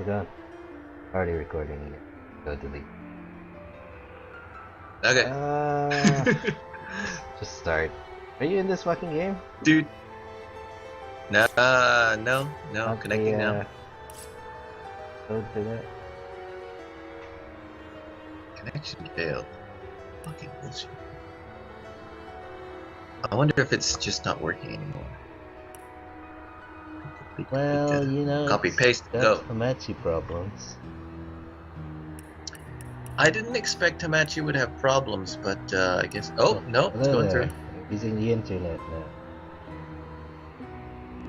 gone. Already recording it. Go delete. Okay. Just start. Are you in this fucking game? Dude. No, no. Not Connecting now. Code for that. Connection failed. Fucking bullshit. I wonder if it's just not working anymore. Well, you know, Copy, paste, go. Hamachi problems. I didn't expect Hamachi would have problems, but I guess. Oh, no, it's going through. Using the internet now.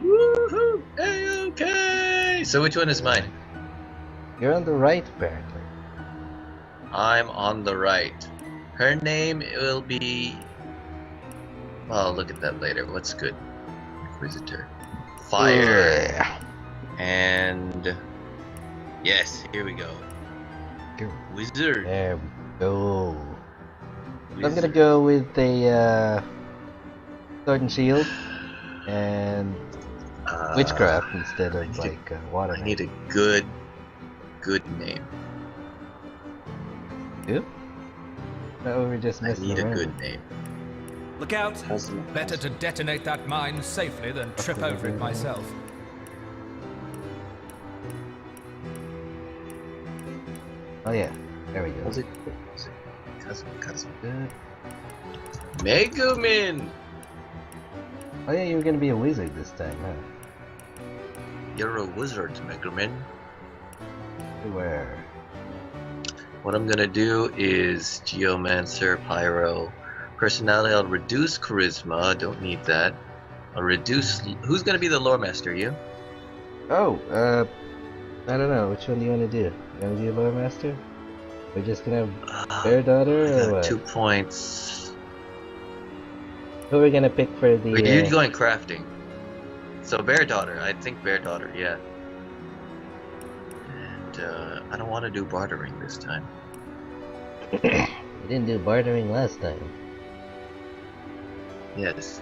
Woohoo! A-okay! So which one is mine? You're on the right, apparently. I'm on the right. Her name will be. Well, I'll look at that later. What's good? Inquisitor. Fire. Yeah. And. Yes, here we go. Wizard. There we go. Wizard. I'm gonna go with a sword and shield and witchcraft instead of water. I need a good name. Good? No, we're just messing I need around. a good name. Look out! Better to detonate that mine safely than trip over it myself. Oh yeah, there we go. Was it cousin? Good. Megumin! Oh yeah, you were gonna be a wizard this time, huh? You're a wizard, Megumin. Where? What I'm gonna do is Geomancer, Pyro. Personality, I'll reduce Charisma, don't need that. I'll reduce... Who's gonna be the Lore Master, you? Oh, I don't know, which one do you want to do? You want to do Lore Master? We're just gonna have Bear Daughter, I or got what? 2 points. Who are we gonna pick for the... Wait, you're going crafting. So Bear Daughter, I think Bear Daughter, yeah. And I don't want to do bartering this time. You didn't do bartering last time. Yes.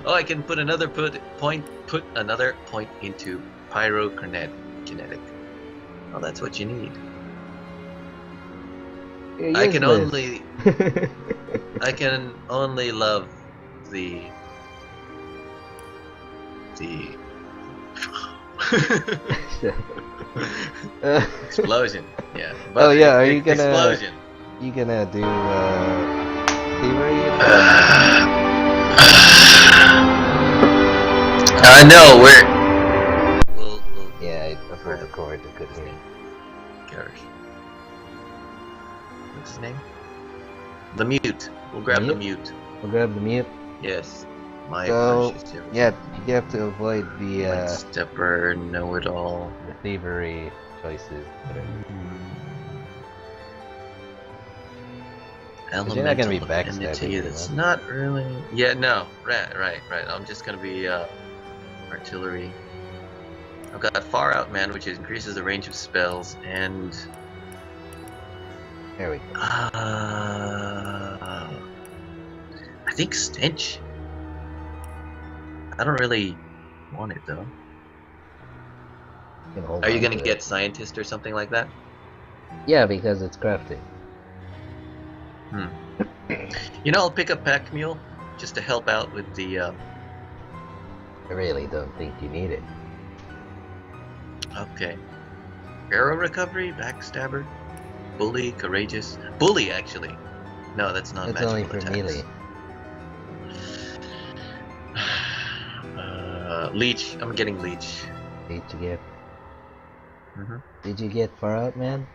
Oh, I can put another point into pyrokinetic. Oh, that's what you need. You're I can useless. I can only love the explosion. Yeah. Oh yeah, are you gonna explosion? You gonna do thievery? No, we'll Yeah, I pulled the cord. I couldn't hear. Garish. What's his name? The mute. We'll grab the mute. We'll grab the mute. Yes. My So, precious dear. yeah, you have to avoid the Stepper, know-it-all. the thievery choices. Elemental you're not gonna be backstabbing, entity, that's huh? not really... Yeah, no. Right. I'm just gonna be artillery. I've got Far Out Man, which increases the range of spells, and... There we go. I think Stench. I don't really want it, though. Are you gonna get Scientist or something like that? Yeah, because it's crafting. You know, I'll pick up Pack Mule just to help out with the. I really don't think you need it. Okay. Arrow recovery, backstabber, bully, courageous, bully actually. No, that's not. It's magical only for attacks. melee. Leech. I'm getting leech. Did you get? Did you get Far Out Man?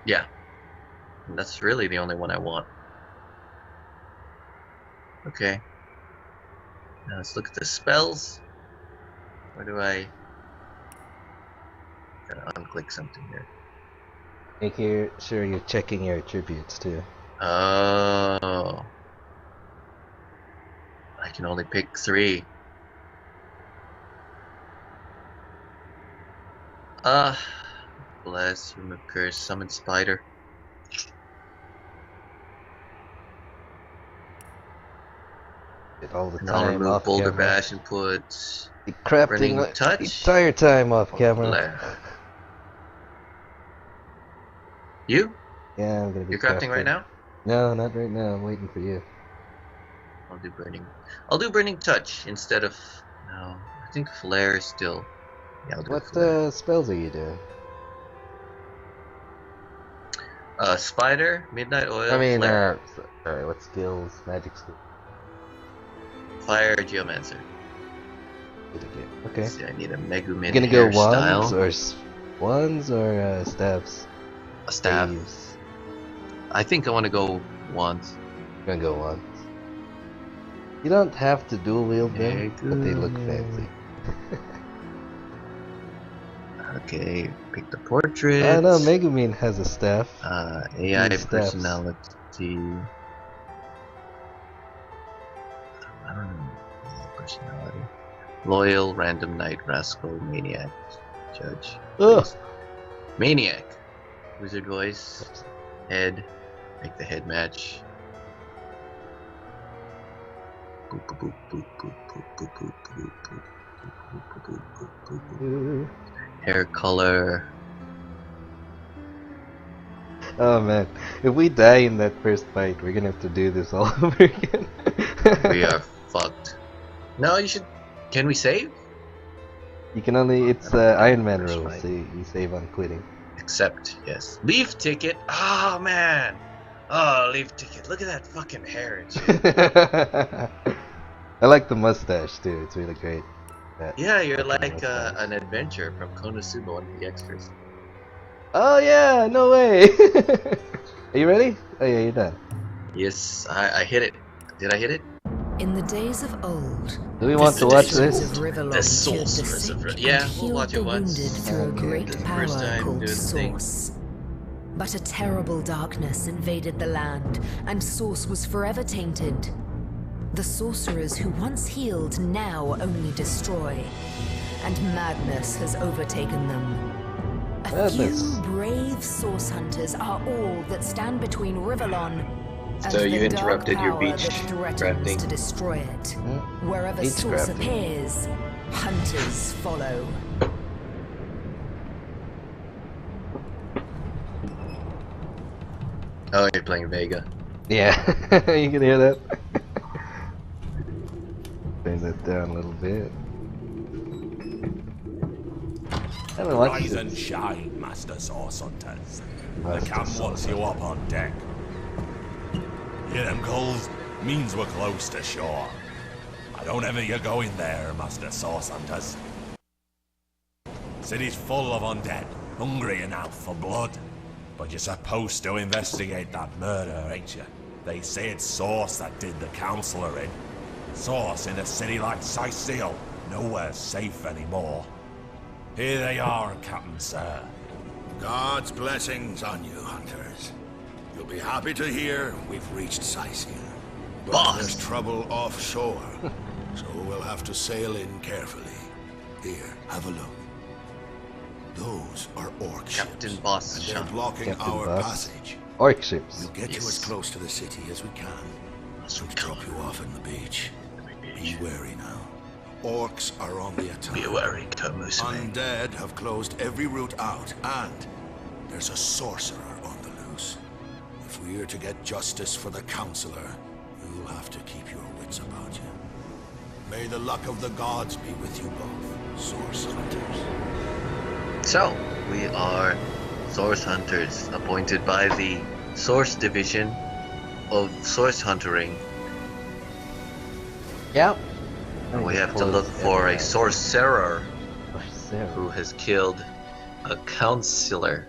Yeah. And that's really the only one I want. Okay. Now let's look at the spells. Where do I... Gotta unclick something here. Make sure you're checking your attributes too. Oh. I can only pick 3. Bless, remove curse, summon spider. It all the And I'll time. remove Off Boulder camera. Bash and put crafting Burning touch. the entire time off camera. Flare. You? Yeah, I'm gonna be You're crafting right now? No, not right now. I'm waiting for you. I'll do burning. I'll do burning touch instead of. No, I think flare is still. Yeah, I'll do What flare. spells are you doing? Spider, midnight oil. I mean, flare. Alright, what skills? Magic skills. Fire geomancer. Okay. See, I need a Megumin You gonna go hairstyle. wands or staves? A staff. Staves. I think I want to go wands. I'm gonna go wands. You don't have to dual wield them, but they look fancy. Okay, pick the portrait. I know Megumin has a staff. AI Staffs. personality. I don't know. Personality. Loyal, random knight, rascal, maniac, judge. Ugh. Maniac. Wizard voice. Head. Make the head match. Boop, boop, boop, boop, boop, boop, boop, boop, boop, boop, boop, boop, boop, boop. Hair color. Oh man, if we die in that first fight, we're gonna have to do this all over again. We are fucked. No, you should. Can we save? You can only. It's Iron Man First rules. fight. So you save on quitting. Accept, yes. Leaf ticket. Oh man. Oh, leaf ticket. Look at that fucking hair and shit. I like the mustache too. It's really great. That Yeah, you're fucking like mustache. an adventure from Konosuba, one of the extras. Oh yeah, no way. Are you ready? Oh yeah, you're done. Yes, I hit it. Did I hit it? In the days of old, Do we want to watch sorcerers this? of Riverlong The cured the sorcerers sick of and yeah, we'll healed watch the it once. wounded through a Okay. great This is the power first time called doing the thing. Source. But a terrible darkness invaded the land, and Source was forever tainted. The sorcerers who once healed now only destroy, and madness has overtaken them. A Madness. few brave Source hunters are all that stand between Riverlon and So you the dark interrupted your power beach that threatens crafting. to destroy it. Hmm? Wherever Beach Source crafting. appears, hunters follow. Oh, you're playing Vega. Yeah, you can hear that. Turn that down a little bit. I haven't watched Rise it. and shine, Master Source Hunters. The Master camp Source wants you up on deck. Hear them calls? Means we're close to shore. I don't ever you go in there, Master Source Hunters. City's full of undead, hungry and out for blood. But you're supposed to investigate that murder, ain't you? They say it's Source that did the counselor in. Source in a city like Sicil, nowhere safe anymore. Here they are, Captain Sir. God's blessings on you, hunters. You'll be happy to hear we've reached Sicil. But Boss. there's trouble offshore, so we'll have to sail in carefully. Here, have a look. Those are orc Captain ships, Boss and they're Shop. blocking Captain our Boss. passage. Orc ships. We'll get you Yes. as close to the city as we can. So drop you off in the beach. Be wary now. Orcs are on the attack. Be wary, Kamusume. Undead have closed every route out, and there's a sorcerer on the loose. If we're to get justice for the counselor, you'll have to keep your wits about you. May the luck of the gods be with you both, Source Hunters. So, we are Source Hunters, appointed by the Source Division of Source Huntering. Yep. And we have to look for a sorcerer who has killed a counselor.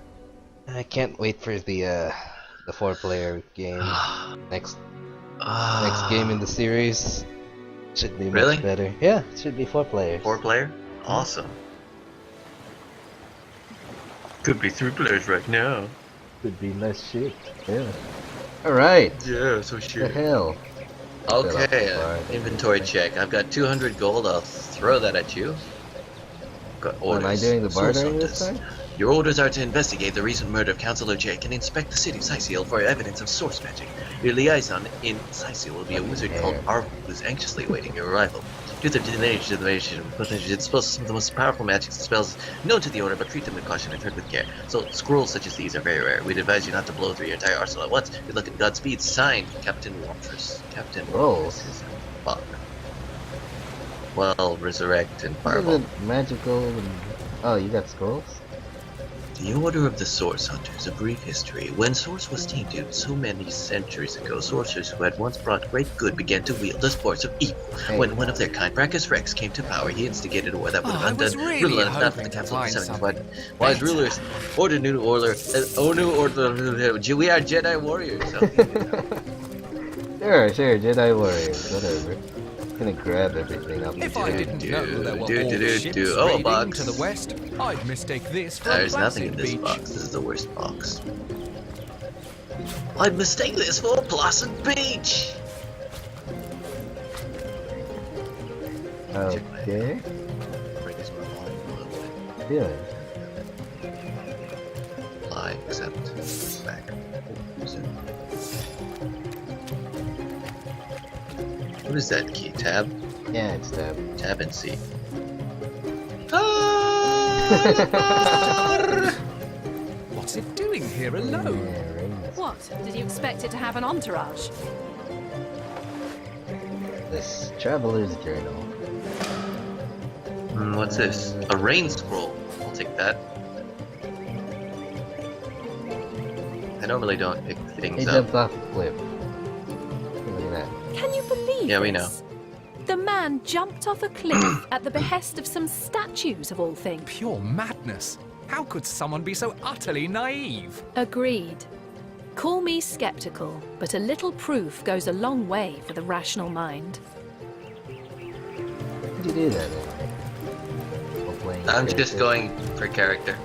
I can't wait for the 4-player game. Next game in the series should be Really? much better. Yeah, it should be 4 players. 4-player? Awesome. Could be 3 players right now. Could be less shit. Yeah. All right. Yeah, so The shit. hell. Okay, Fine. inventory check. I've got 200 gold. I'll throw that at you. Got orders. Am I doing the Source bartering this Hunters. time? Your orders are to investigate the recent murder of Councilor Jake and inspect the city of Sicil for evidence of source magic. Your liaison in Sicil will be a wizard called Arvel, who's anxiously awaiting your arrival. Due to the nature of the nation, it's supposed to some of the most powerful magic spells known to the Order, but treat them with caution and tread with care. So, scrolls such as these are very rare. We'd advise you not to blow through your entire arsenal at once. Good luck and Godspeed. Signed, Captain Walters. Captain Walters is father. Well, resurrect and fireball. Is it magical? And... Oh, you got scrolls? The Order of the Source Hunters, a brief history. When Source was tainted so many centuries ago, sorcerers who had once brought great good began to wield the sports of evil. When one of their kind, Brachus Rex, came to power, he instigated a war that would have undone rule and not for the Council of the Seven. But wise rulers, order new order, we are Jedi warriors. Sure, Jedi warriors, whatever. Gonna grab everything up. If I didn't know there were all ships raiding to the west, I'd mistake this for There's a nothing in placid this beach. box. This is the worst box. I'd mistake this for a placid beach. Okay. Yeah. Apply, accept, back. What is that key? Tab? Yeah, it's tab. Tab and C. What's it doing here alone? Yeah, right. What? Did you expect it to have an entourage? This traveler's journal. What's this? A rain scroll. I'll take that. I normally don't pick He things up. jumped off a cliff. Look at that. Can you believe Yeah, we this? The man jumped off a cliff at the behest of some statues of all things. Pure madness. How could someone be so utterly naive? Agreed. Call me skeptical, but a little proof goes a long way for the rational mind. How'd you do that anyway? While playing I'm just character? going for character.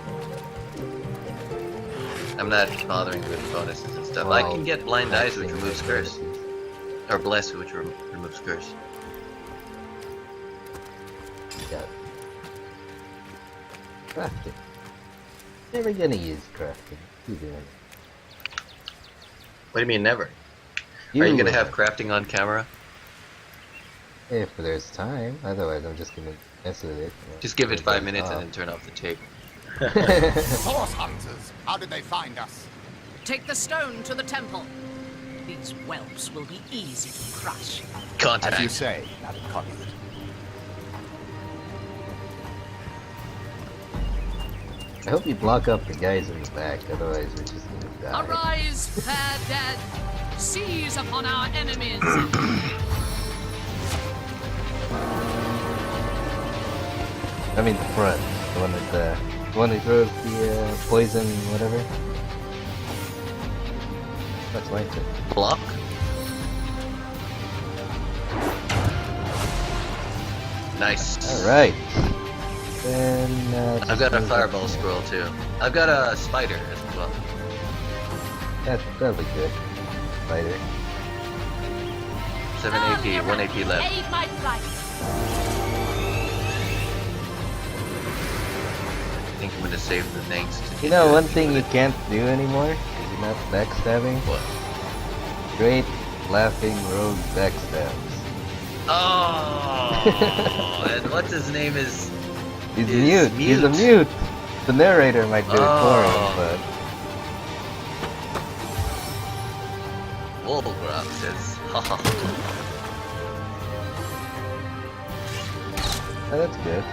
I'm not bothering with bonuses and stuff. I can get blind eyes, which removes curse. Or bless, which removes curse. Yeah. Crafting. Never gonna use crafting. You doing it? What do you mean never? Are you gonna have crafting on camera? If there's time, otherwise I'm just gonna mess with it. Just give it 5 minutes and then turn off the tape. Source hunters, how did they find us? Take the stone to the temple. These whelps will be easy to crush. Contact. As you say, Madam Conduit. I hope you block up the guys in the back, otherwise we're just gonna die. Arise, fair dead. Seize upon our enemies. I mean the front, the one with the one who throws the poison, whatever. That's my turn. Block. Nice. All right. Then I've got a fireball scroll too. I've got a spider as well. That'll be good. Spider. 7 AP, 1 AP left. Aid my flight. I think I'm gonna save the things. You know, one thing you can't do anymore is you're not backstabbing. What? Great laughing rogue backstabs. Oh, and what's his name is? He's mute. He's a mute. The narrator might do it for him, but Wolgraf says, haha. oh, that's good.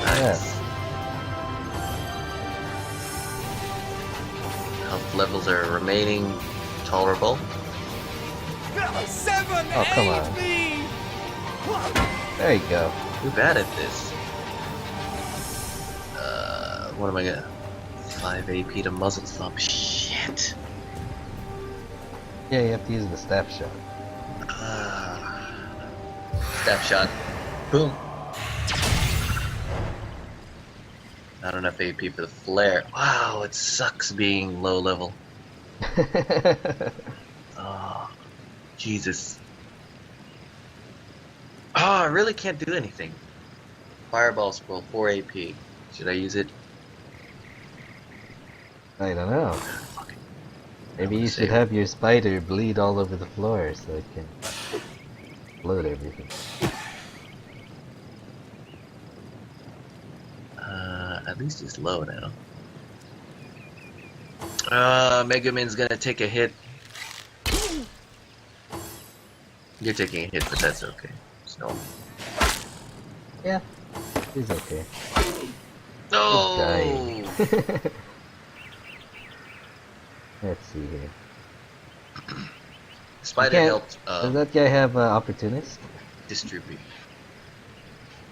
Nice. Health levels are remaining tolerable. 7 Oh, come on. There you go. Too bad at this. What am I gonna? 5 AP to muzzle thump. Shit. Yeah, you have to use the staff shot. Staff shot. Boom. Not enough AP for the flare. Wow, it sucks being low level. Oh, Jesus. Oh, I really can't do anything. Fireball scroll, 4 AP. Should I use it? I don't know. Maybe you should have your spider bleed all over the floor so it can explode everything. at least he's low now. Megumin's gonna take a hit. You're taking a hit, but that's okay. It's normal. Yeah, he's okay. No! Let's see here. Spider helped does that guy have opportunist? distribute.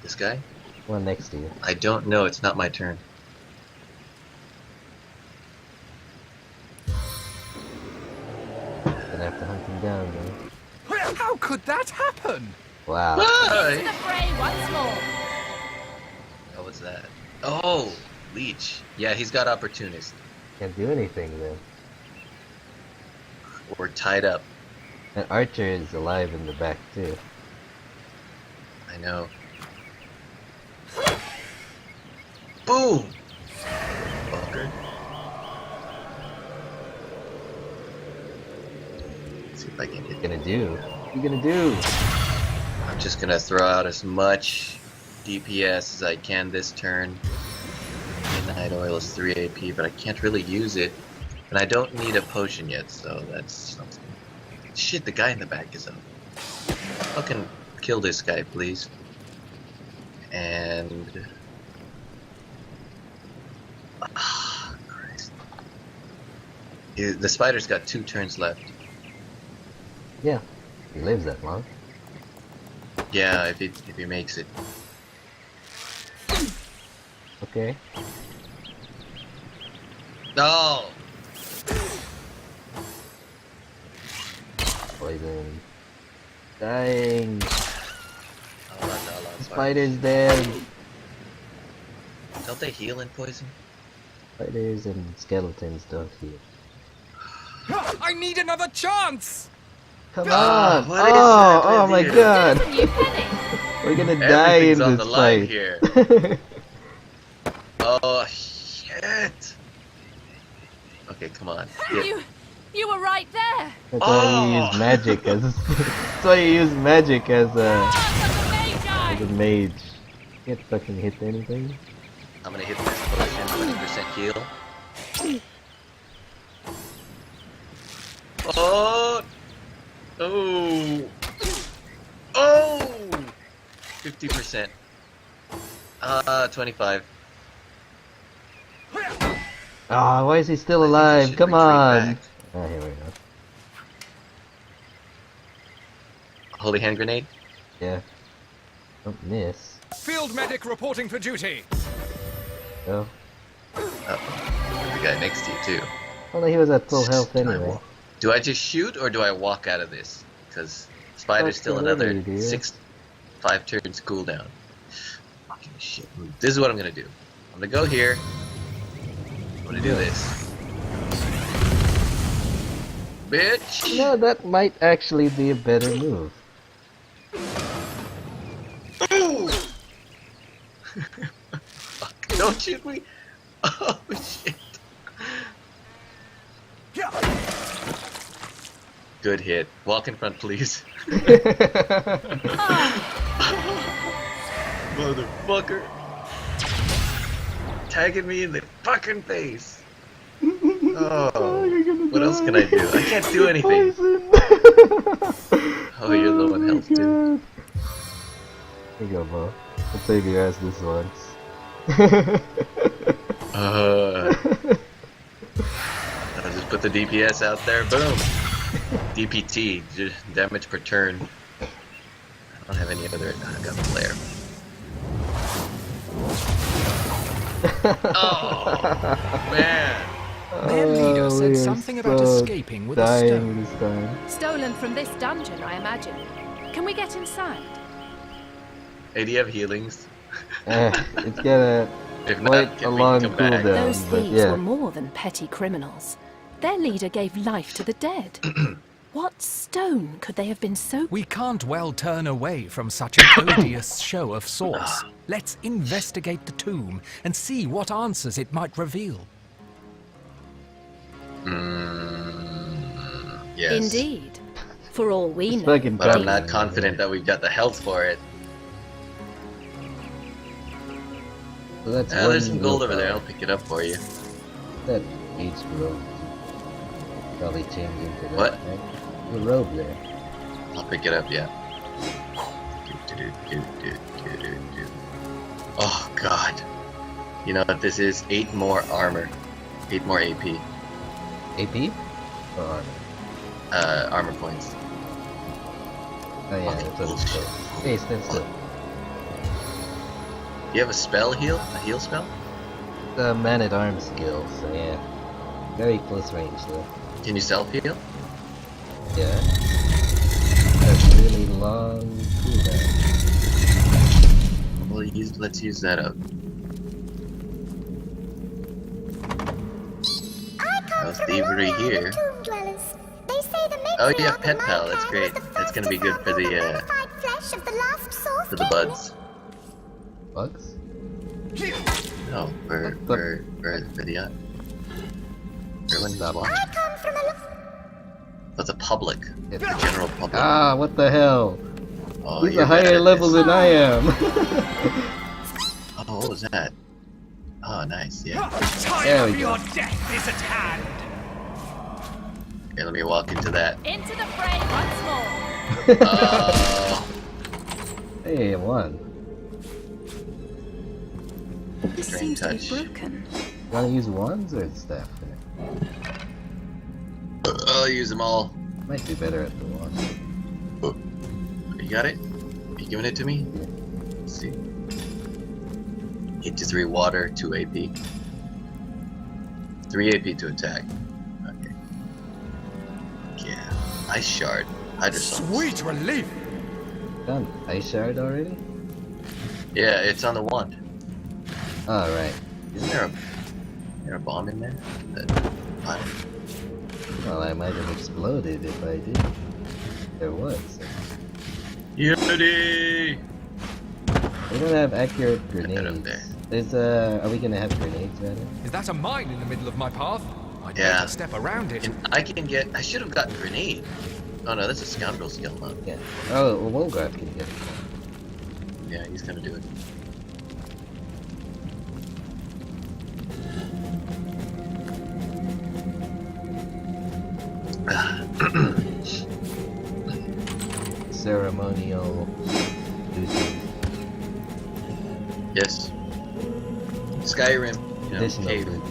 This guy? One next to you. I don't know, it's not my turn. Gonna have to hunt him down, man. How could that happen? Wow. Hi! To the fray once more. What was that? Oh! Leech. Yeah, he's got opportunist. Can't do anything then. We're tied up. And Archer is alive in the back too. I know. Boom! Fucker. Let's see if I can hit. What you gonna do? What you gonna do? I'm just gonna throw out as much DPS as I can this turn. Midnight Oil is 3 AP, but I can't really use it. And I don't need a potion yet, so that's something. Shit, the guy in the back is up. Fucking kill this guy, please. And... ah, Christ. The spider's got 2 turns left. Yeah, he lives that long. Yeah, if he makes it. Okay. No! Poison. Dying. Hold on. Spider's dead. Don't they heal in poison? Spiders and skeletons don't heal. I need another chance! Come on! what is Oh, that oh with my you? god! There's a new penny. We're gonna die in Everything's on this the line fight. here. Oh, shit! Okay, come on. Get- You were right there. That's why you use magic as. That's why you use magic as a mage. Can't fucking hit anything. I'm gonna hit this potion, 20% heal. Oh! Oh! Oh! 50%. 25. Ah, why is he still I alive? should Come retreat on! back. Ah, here we go. Holy hand grenade? Yeah. Don't miss. Field medic reporting for duty. Go. The guy next to you, too. Well, he was at full health anyway. Do I just shoot or do I walk out of this? Because Spider's still whatever another you do. 5 turns cooldown. Fucking shit. This is what I'm gonna do. I'm gonna go here. I'm gonna do this. Bitch! No, that might actually be a better move. Fuck, don't shoot me! Oh shit. Good hit. Walk in front, please. Motherfucker. Tagging me in the fucking face. Oh, what else can I do? I can't do anything. Oh, you're low on health too. Here you go, Beau. I'll save your ass this once. I'll just put the DPS out there. Boom. DPT, damage per turn. I don't have any other. I got flare. Oh man. Their leader we said are something about so escaping with a dying stone. this time. Stolen from this dungeon, I imagine. Can we get inside? Hey, do you have healings? It's got a If not, quite a can we long come back? cooldown, Those but thieves yeah. were more than petty criminals. Their leader gave life to the dead. What stone could they have been so... We can't well turn away from such an odious show of sorts. Let's investigate the tomb and see what answers it might reveal. Yes. Indeed. For all we It's know. fucking But I'm crazy. not confident that we've got the health for it. So that's there's some one gold over willpower. there. I'll pick it up for you. That beach robe. Probably change into that, What? right? The robe there. I'll pick it up, yeah. Oh god. You know what this is? 8 more armor. 8 more AP. AP? Or armor? Armor points. Oh yeah, that's what it's called. Hey, stand still. Do you have a spell heal? A heal spell? The man-at-arms skill, so yeah. Very close range though. Can you self-heal? Yeah. That's really long cooldown. Well, let's use that up. How's thievery here? Oh yeah, pet pal, that's great. That's gonna be good for the buds. Bugs? No, for the everyone who's watching. For the public. Yeah. The general public. Ah, what the hell? Oh, He's you're a bad higher at level this. than I am. Oh, what was that? Oh, nice, yeah. There we go. death is at hand. Okay, let me walk into that. Into the fray once more. Oh, Hey, I won. This Drain seems to be touch. broken. Wanna use wands or staff? I'll use them all. Might be better at the wand. You got it? You giving it to me? Let's see. 8 to 3 water, 2 AP. 3 AP to attack. Okay. Yeah. Ice shard. Hydrosol. Sweet relief. Done. Ice shard already? Yeah, it's on the wand. Alright. Isn't there a bomb in there? Well, I might have exploded if I did. There was. Unity! We don't have accurate Put that up grenades. there. There's are we gonna have grenades rather? Is that a mine in the middle of my path? I'd Yeah. better step around it. I should have gotten grenade. Oh no, that's a scoundrel skill, huh? Yeah. Oh, well, Wolgraf can get it. Yeah, he's gonna do it. Ceremonial duty. Yes. Skyrim. You know, Additional cave. duty.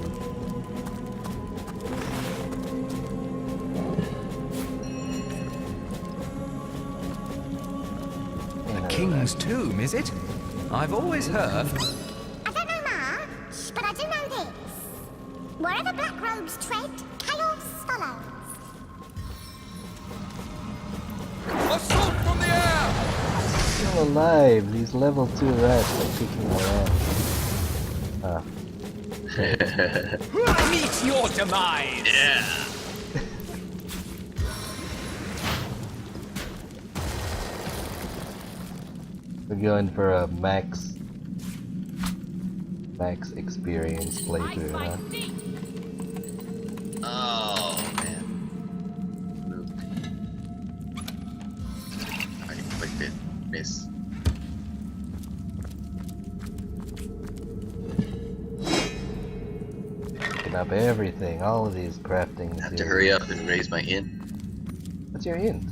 The king's tomb, is it? I've always heard. I don't know much, but I do know this. Wherever black robes tread, chaos follows. Assault from the air! Still alive. These level 2 rats are kicking my ass. Ah. Meet your demise! Yeah. We're going for a max experience playthrough, huh? Oh man. I clicked it. Miss. Picking up everything, all of these crafting. I have to hurry up and raise my int. What's your int?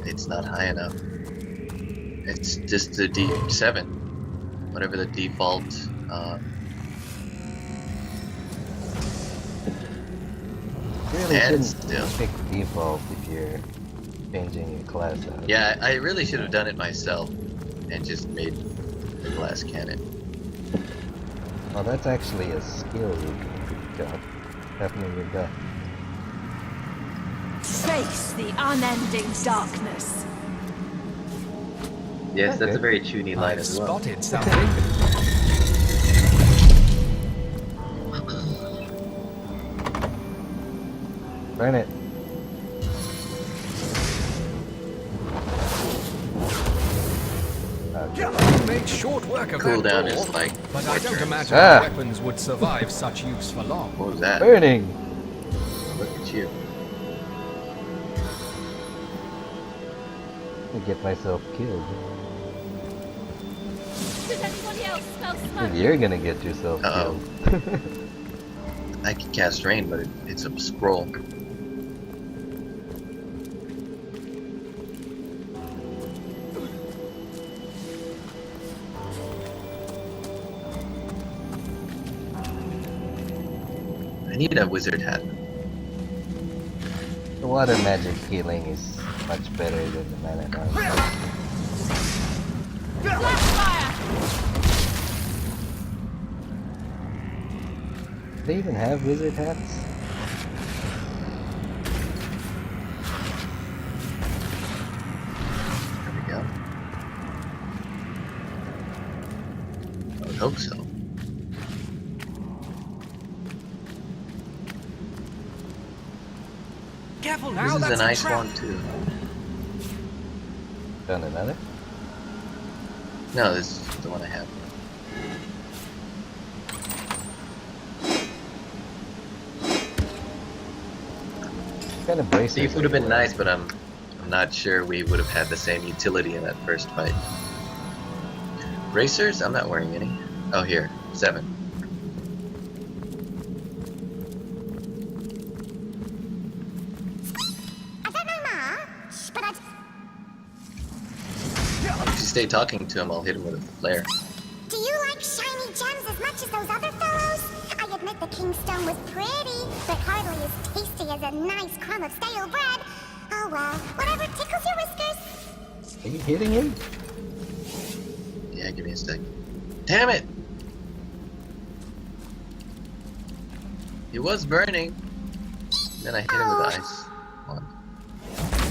It's not high enough. It's just the D7. Whatever the default. Really And shouldn't still. pick default if you're changing your class out. Yeah, I really should have done it myself and just made the glass cannon. Well, that's actually a skill you can pick up. Definitely with that. Face the unending darkness. Yes, that's Okay. a very tuny line I've as well. spotted something. Burn it. Made short work of Cooldown that is door, like but 4 I don't turns. imagine Ah. the weapons would survive such use for long. What was that? Burning! Look at you. I get myself killed. Does anybody else smell smoke? You're gonna get yourself killed. I can cast rain, but it's a scroll. I need a wizard hat. The water magic healing is much better than the mana dance. Flash fire! Do they even have wizard hats? There we go. I would hope so. Careful now, This is that's a nice trap. one too. Found another? No, this is the one I have. What kind of bracers? Thief would have been nice, but I'm not sure we would have had the same utility in that first fight. Bracers? I'm not wearing any. Oh, here. 7. I don't know much, but If you stay talking to him, I'll hit him with a flare. do you like shiny gems as much as those other fellows? I admit the Kingstone was pretty, but hardly as tasty as a nice crumb of stale bread. Oh well, whatever tickles your whiskers. Are you hitting him? Yeah, give me a sec. Damn it! He was burning. Then I hit him with ice. One.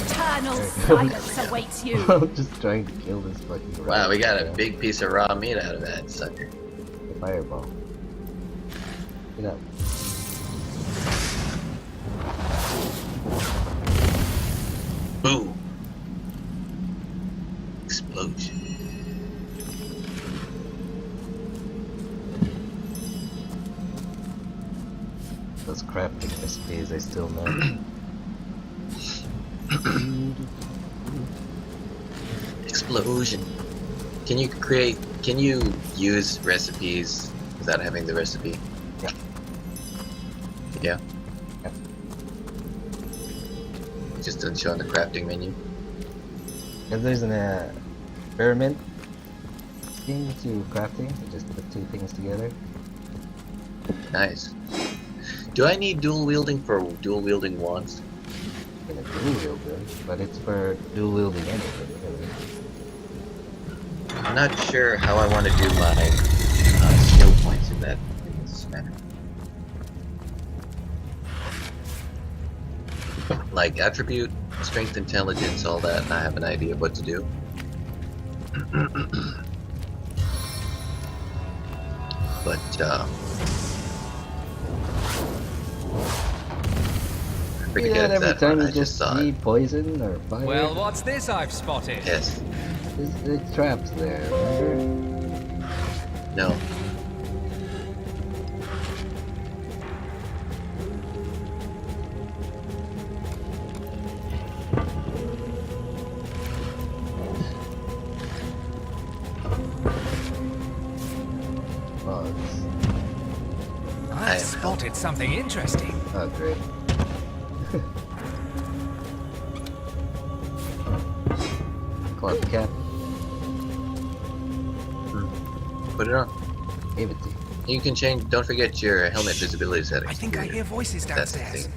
Eternal silence awaits you. I'm just trying to kill this fucking Wow, we got a rat. big piece of raw meat out of that sucker. The fireball. Get up. Boom. Explosion. Those crafting recipes I still know. Explosion. Can you use recipes without having the recipe? Yeah. Yeah? Yeah. It just doesn't show on the crafting menu. Because there's an experiment thing to crafting. You just put two things together. Nice. Do I need dual wielding for dual wielding wands? In a dual wielder, but it's for dual wielding anything, really. I'm not sure how I want to do my skill points in this manner. Like attribute, strength, intelligence, all that. I have an idea of what to do. But I forget Yeah, every that time one, you I just saw see it. poison or fire. Well, what's this I've spotted? Yes. There's traps there, remember? No. Bugs. I've spotted something interesting. Oh, great. Cloth cap. Put it on. Gave it to you. You can change. Don't forget your helmet visibility settings. I think I hear voices That's the downstairs. thing.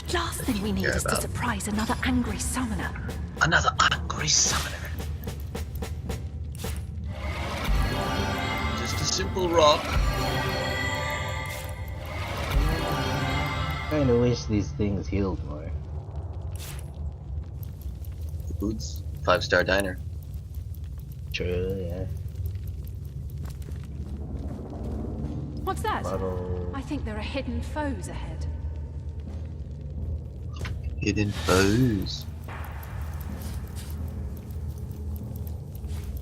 The last thing we need Care is to about. surprise another angry summoner. Another angry summoner. Just a simple rock. Kinda wish these things healed more. Foods. 5-star diner. True, yeah. What's that? Bottle. I think there are hidden foes ahead. Hidden foes.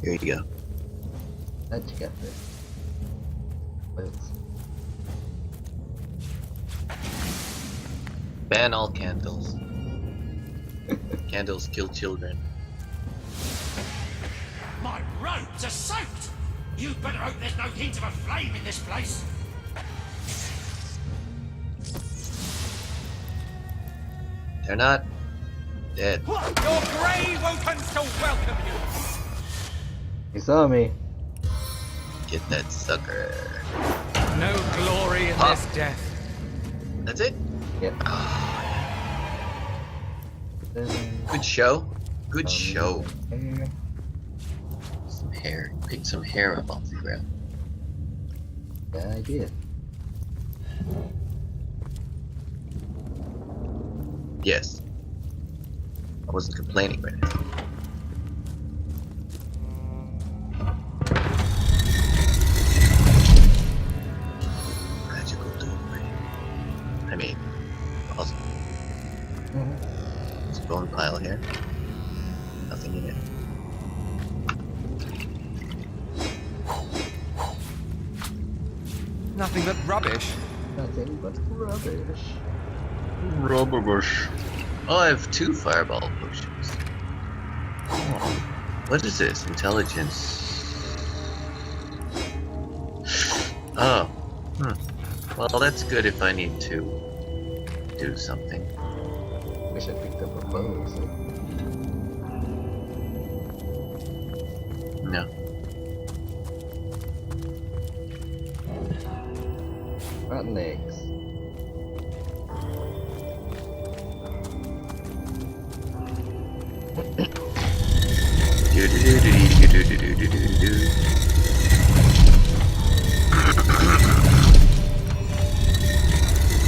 Here you go. How'd you get this? Whales. Ban all candles. Candles kill children. My robes are soaked! You better hope there's no hint of a flame in this place. They're not dead. Your grave opens to welcome you. You saw me. Get that sucker. No glory in this death. That's it? Yep. Good show. Good show. Some hair. Pick some hair up off the ground. Yeah, I did. Yes. I wasn't complaining right now. Magical delivery. I mean, awesome. There's a bone pile here. Nothing in it. Nothing but rubbish. Nothing but rubbish. Rubbish. Oh, I have 2 fireball potions. What is this? Intelligence. Oh. Well, that's good if I need to do something. Wish I picked up a bow. No. Rotten eggs.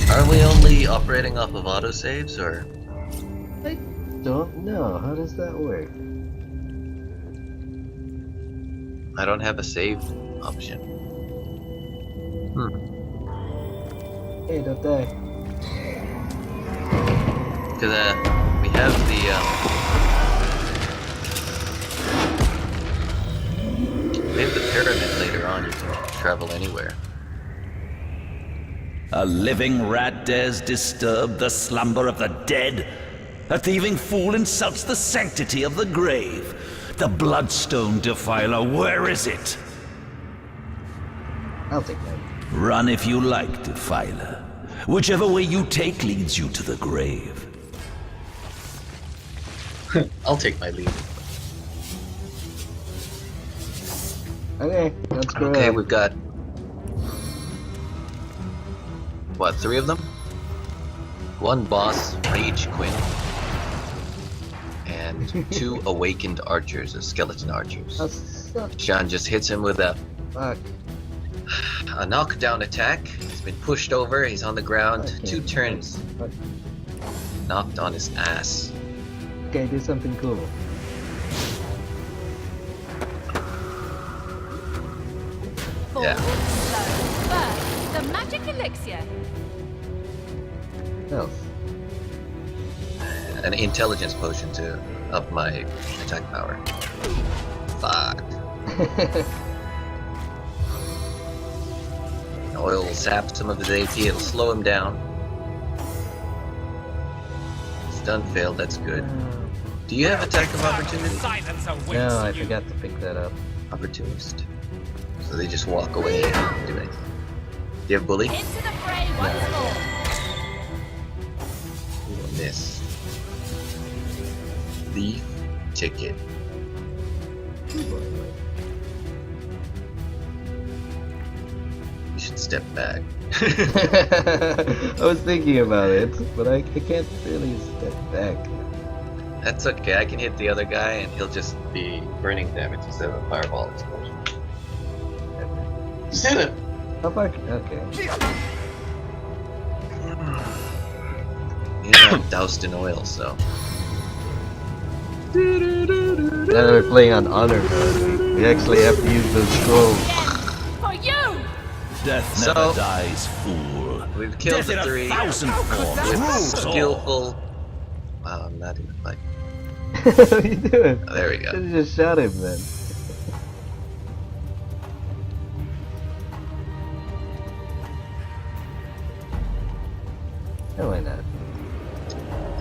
Are we only operating off of autosaves, or? I don't know. How does that work? I don't have a save option. Hey, don't die. Because we have the pyramid later on. You can travel anywhere. A living rat dares disturb the slumber of the dead? A thieving fool insults the sanctity of the grave. The bloodstone defiler, where is it? I'll take that. Run if you like, defiler. Whichever way you take leads you to the grave. I'll take my lead. Okay, let's go. Okay, we've got what, 3 of them? 1 boss, Rage Quinn, and 2 awakened archers, skeleton archers. Sean just hits him with a knockdown attack. He's been pushed over, he's on the ground, 2 turns. Knocked on his ass. Okay, do something cool. Yeah. First, the magic elixir. Health. An intelligence potion to up my attack power. Fuck. Oil will sap some of his AP, it'll slow him down. Stun failed, that's good. Do you have attack of opportunity? No, I forgot to pick that up. Opportunist. So they just walk away and don't do anything. Do you have bully? Into the fray once more. Ooh, miss. Leaf ticket. You should step back. I was thinking about it, but I can't really step back. That's okay, I can hit the other guy and he'll just be burning damage instead of a fireball explosion. Just hit it! How far? Okay. He's not doused in oil, so. Now we're playing on honor mode. We actually have to use those scrolls. For you! Death never dies, fool. We've killed Death the in 3 1,000 forms. with skillful. Wow, I'm not in the fight. What are you doing? Oh, there we go. Should've just shot him then. Oh, why not?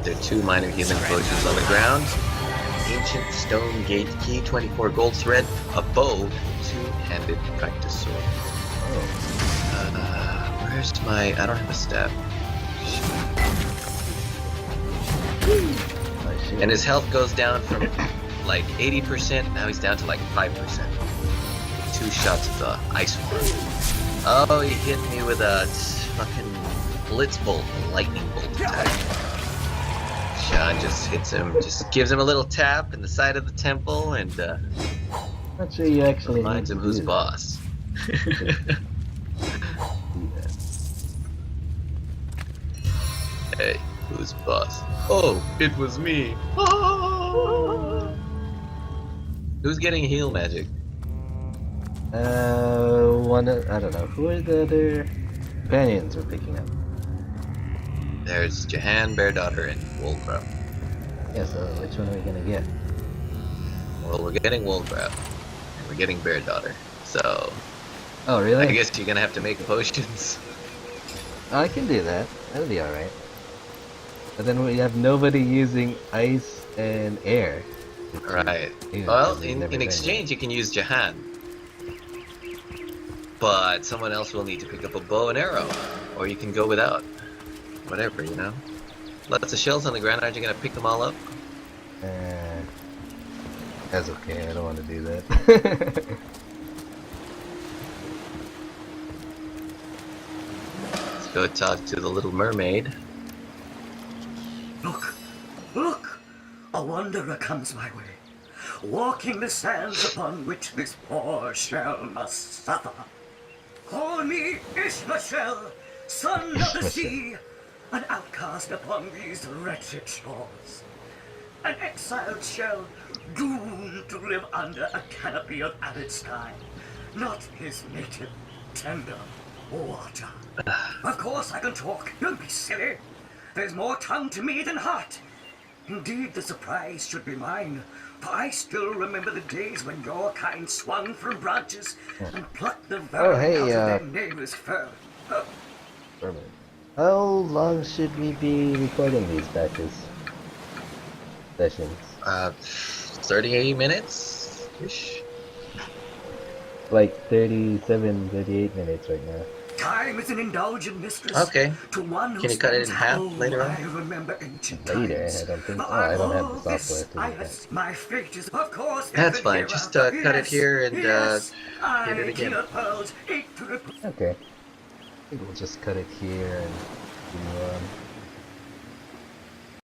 There are 2 minor healing potions on the ground. Ancient stone gate key, 24 gold thread, a bow, 2 one-handed practice sword. Where's my... I don't have a staff. And his health goes down from like 80%, now he's down to like 5%. 2 shots of the ice ward. Oh, he hit me with a fucking blitz bolt, lightning bolt attack. Sean just hits him, just gives him a little tap in the side of the temple, and not sure you actually reminds him who's boss. Hey, who's boss? Oh, it was me. Who's getting heal magic? I don't know. Who are the other companions we're picking up? There's Jahan, Bear Daughter, and Wolgraf. Yeah, so which one are we gonna get? Well, we're getting Wolgraf, and we're getting Bear Daughter. So, oh really? I guess you're gonna have to make potions. Oh, I can do that. That'll be alright. But then we have nobody using ice and air. Right. Well, in exchange, you can use Jahan. But someone else will need to pick up a bow and arrow. Or you can go without. Whatever, you know? Lots of shells on the ground, aren't you gonna pick them all up? That's okay, I don't want to do that. Let's go talk to the little mermaid. Look! Look! A wanderer comes my way, walking the sands upon which this poor shell must suffer. Call me Ishmael, son of the sea, an outcast upon these wretched shores. An exiled shell, doomed to live under a canopy of arid sky, not his native, tender water. Of course I can talk, don't be silly. There's more tongue to me than heart. Indeed, the surprise should be mine, for I still remember the days when your kind swung from branches and plucked the venom out of their neighbor's fur. How long should we be recording these sessions? 30 minutes-ish? Like 37, 38 minutes right now. Time is an indulgent mistress. Okay. To one Can you cut it in half later on? I remember ancient later, times. I don't think. Oh, I don't have the software to do that. My fate is, of course, that's fine. Just cut it here and hit it again. Okay. I think we'll just cut it here and continue on.